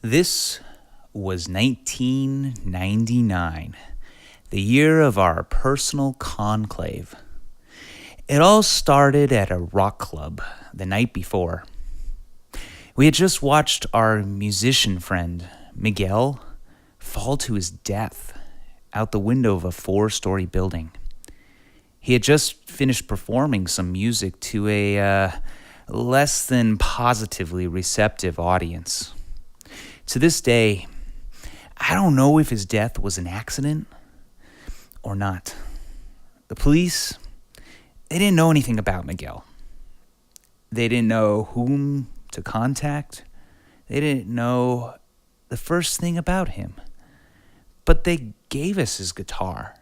This was 1999, the year of our personal conclave. It all started at a rock club the night before. We had just watched our musician friend, Miguel, fall to his death out the window of a 4-story building. He had just finished performing some music to a less than positively receptive audience. To this day, I don't know if his death was an accident or not. The police, they didn't know anything about Miguel. They didn't know whom to contact. They didn't know the first thing about him. But they gave us his guitar,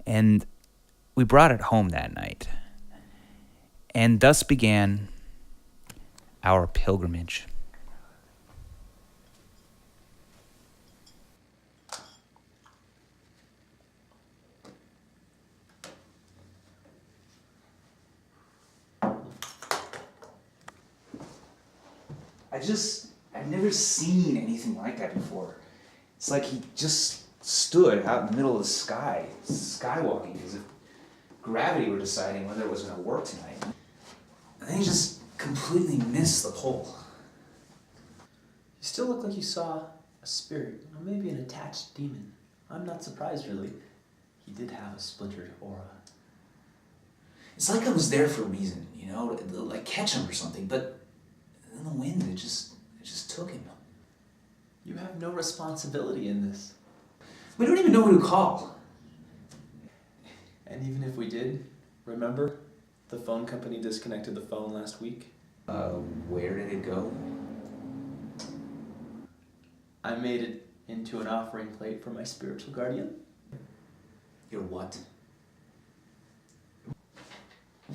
and we brought it home that night. And thus began our pilgrimage. I've never seen anything like that before. It's like he just stood out in the middle of the sky, skywalking, as if gravity were deciding whether it was going to work tonight. And then he just completely missed the pole. You still look like you saw a spirit, or maybe an attached demon. I'm not surprised, really. He did have a splintered aura. It's like I was there for a reason, like catch him or something, but then the wind, it just took him. You have no responsibility in this. We don't even know who to call. And even if we did, remember? The phone company disconnected the phone last week. Where did it go? I made it into an offering plate for my spiritual guardian. Your what?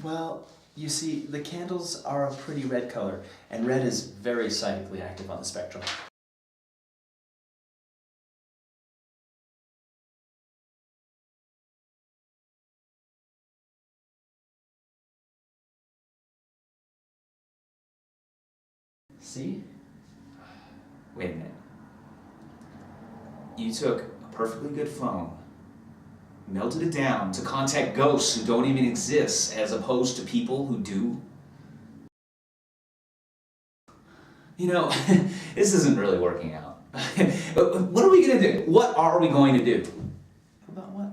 Well, you see, the candles are a pretty red color, and red is very psychically active on the spectrum. See? Wait a minute. You took a perfectly good phone, melted it down to contact ghosts who don't even exist, as opposed to people who do? This isn't really working out. What are we going to do? What are we going to do? About what?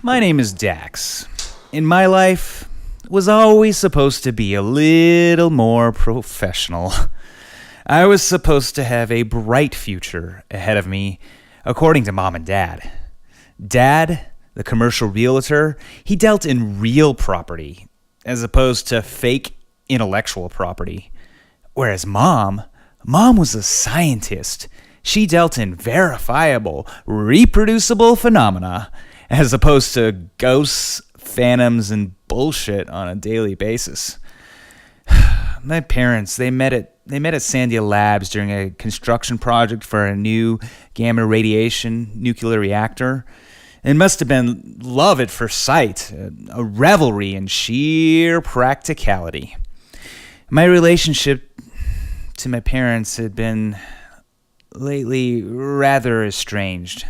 My name is Dax. In my life, was always supposed to be a little more professional. I was supposed to have a bright future ahead of me, according to Mom and Dad. Dad, the commercial realtor, he dealt in real property, as opposed to fake intellectual property. Whereas Mom was a scientist. She dealt in verifiable, reproducible phenomena, as opposed to ghosts, phantoms, and bullshit on a daily basis. My parents, they met at Sandia Labs during a construction project for a new gamma radiation nuclear reactor. It must have been love at first sight, a revelry in sheer practicality. My relationship to my parents had been lately rather estranged,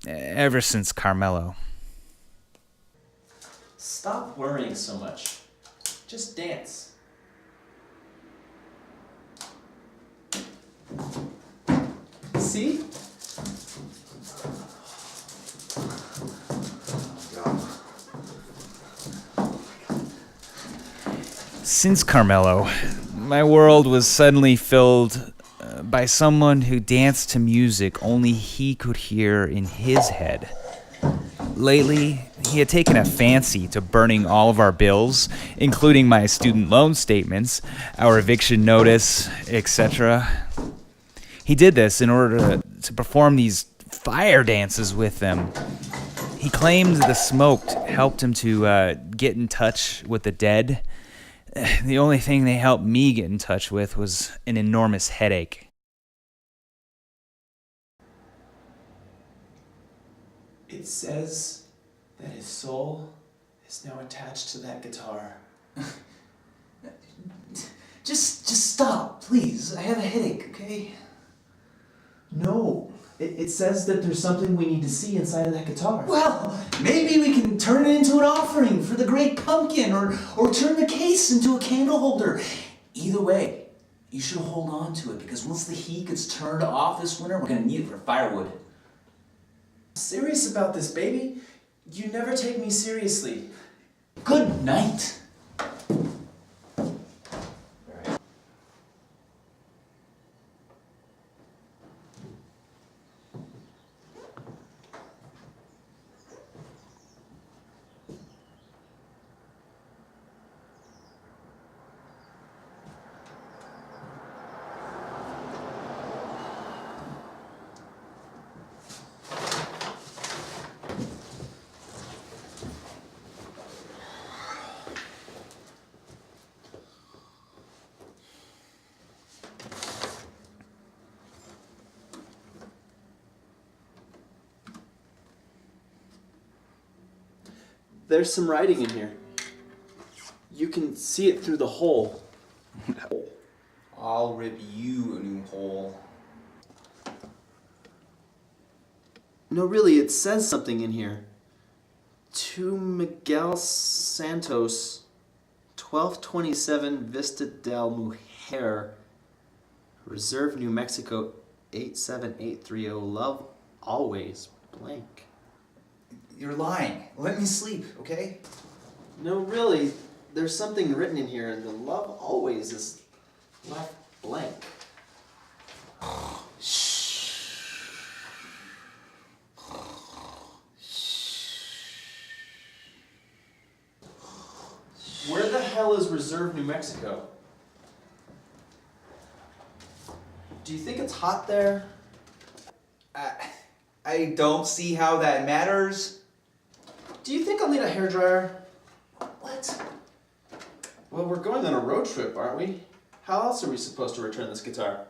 ever since Carmelo. Stop worrying so much. Just dance. See? Since Carmelo, my world was suddenly filled by someone who danced to music only he could hear in his head. Lately, he had taken a fancy to burning all of our bills, including my student loan statements, our eviction notice, etc. He did this in order to perform these fire dances with them. He claimed the smoke helped him to get in touch with the dead. The only thing they helped me get in touch with was an enormous headache. It says that his soul is now attached to that guitar. Just stop, please. I have a headache, okay? No. It says that there's something we need to see inside of that guitar. Well, maybe we can turn it into an offering for the great pumpkin, or turn the case into a candle holder. Either way, you should hold on to it, because once the heat gets turned off this winter, we're gonna need it for firewood. I'm serious about this, baby. You never take me seriously. Good night. There's some writing in here. You can see it through the hole. I'll rip you a new hole. No, really, it says something in here. To Miguel Santos, 1227 Vista del Mujer, Reserve, New Mexico, 87830. Love always, blank. You're lying. Let me sleep, okay? No, really, there's something written in here, and the love always is left blank. Where the hell is Reserve, New Mexico? Do you think it's hot there? I don't see how that matters. Do you think I'll need a hairdryer? What? Well, we're going on a road trip, aren't we? How else are we supposed to return this guitar?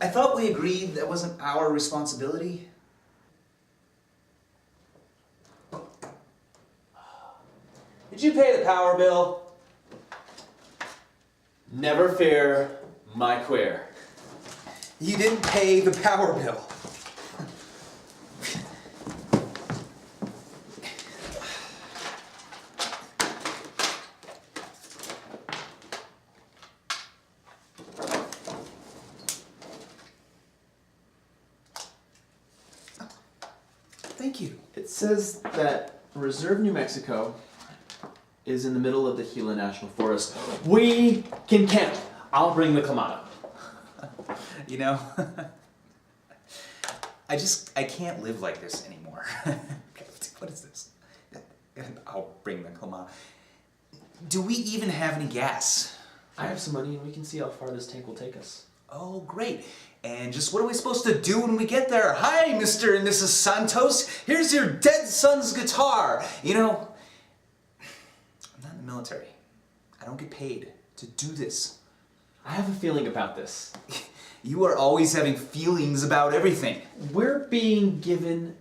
I thought we agreed that wasn't our responsibility. Did you pay the power bill? Never fear, my queer. You didn't pay the power bill. Thank you. It says that Reserve, New Mexico is in the middle of the Gila National Forest. We can camp. I'll bring the Clamato. You know, I can't live like this anymore. What is this? I'll bring the Clamato. Do we even have any gas? I have some money and we can see how far this tank will take us. Oh, great. And just what are we supposed to do when we get there? Hi, Mr. and Mrs. Santos. Here's your dead son's guitar. You know, I'm not in the military. I don't get paid to do this. I have a feeling about this. You are always having feelings about everything. We're being given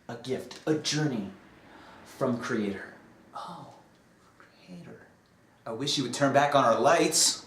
a gift, a journey from Creator. Oh, Creator. I wish you would turn back on our lights.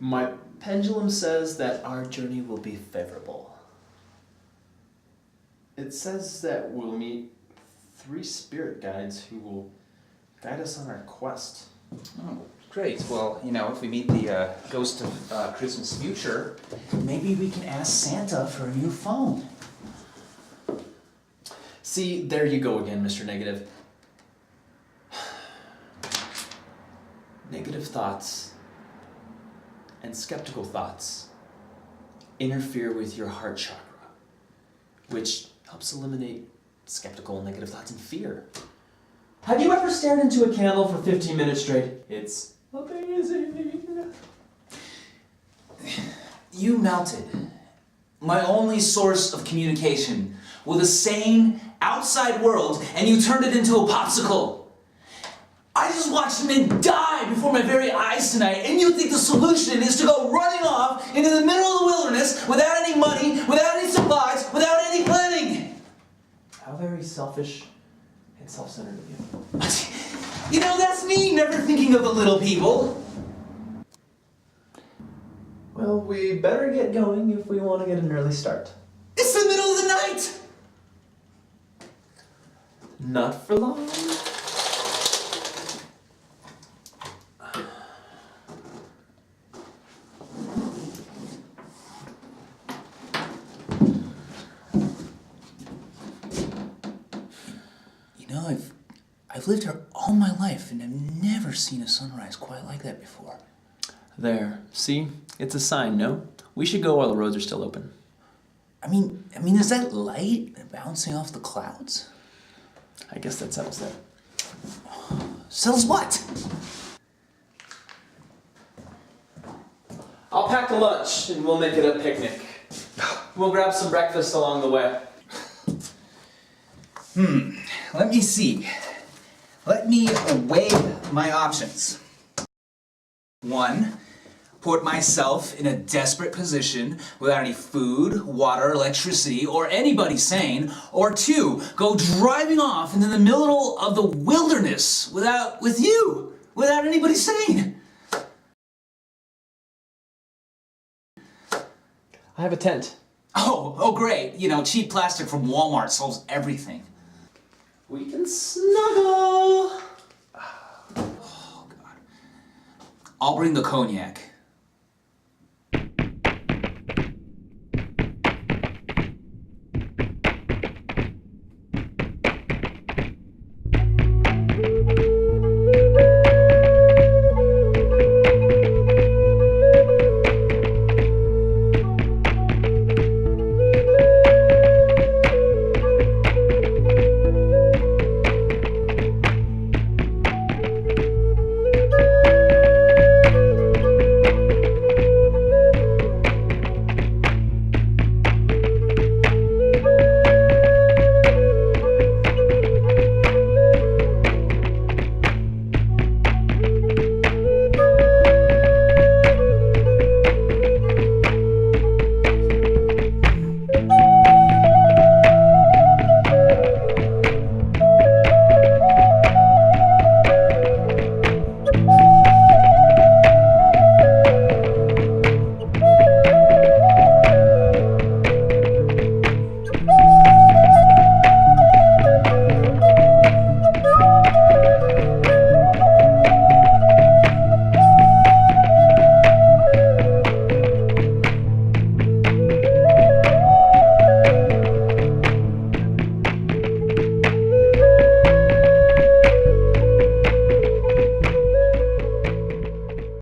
My pendulum says that our journey will be favorable. It says that we'll meet 3 spirit guides who will guide us on our quest. Oh, great. Well, you know, if we meet the ghost of Christmas future, maybe we can ask Santa for a new phone. See, there you go again, Mr. Negative. Negative thoughts and skeptical thoughts interfere with your heart chakra, which helps eliminate skeptical, negative thoughts, and fear. Have you ever stared into a candle for 15 minutes straight? It's amazing. You melted my only source of communication with a sane, outside world, and you turned it into a popsicle. I just watched men die before my very eyes tonight, and you think the solution is to go running off into the middle of the wilderness without any money, without any supplies, without any planning. How very selfish and self-centered of you. You know, that's me never thinking of the little people. Well, we better get going if we want to get an early start. It's the middle of the night! Not for long. You know, I've lived here all my life, and I've never seen a sunrise quite like that before. There. See? It's a sign, no? We should go while the roads are still open. I mean, is that light bouncing off the clouds? I guess that settles that. Settles what? I'll pack the lunch and we'll make it a picnic. We'll grab some breakfast along the way. Let me see. Let me weigh my options. 1, put myself in a desperate position without any food, water, electricity, or anybody sane. Or 2, go driving off into the middle of the wilderness without anybody sane. I have a tent. Oh, great. You know, cheap plastic from Walmart solves everything. We can snuggle. Oh, God. I'll bring the cognac.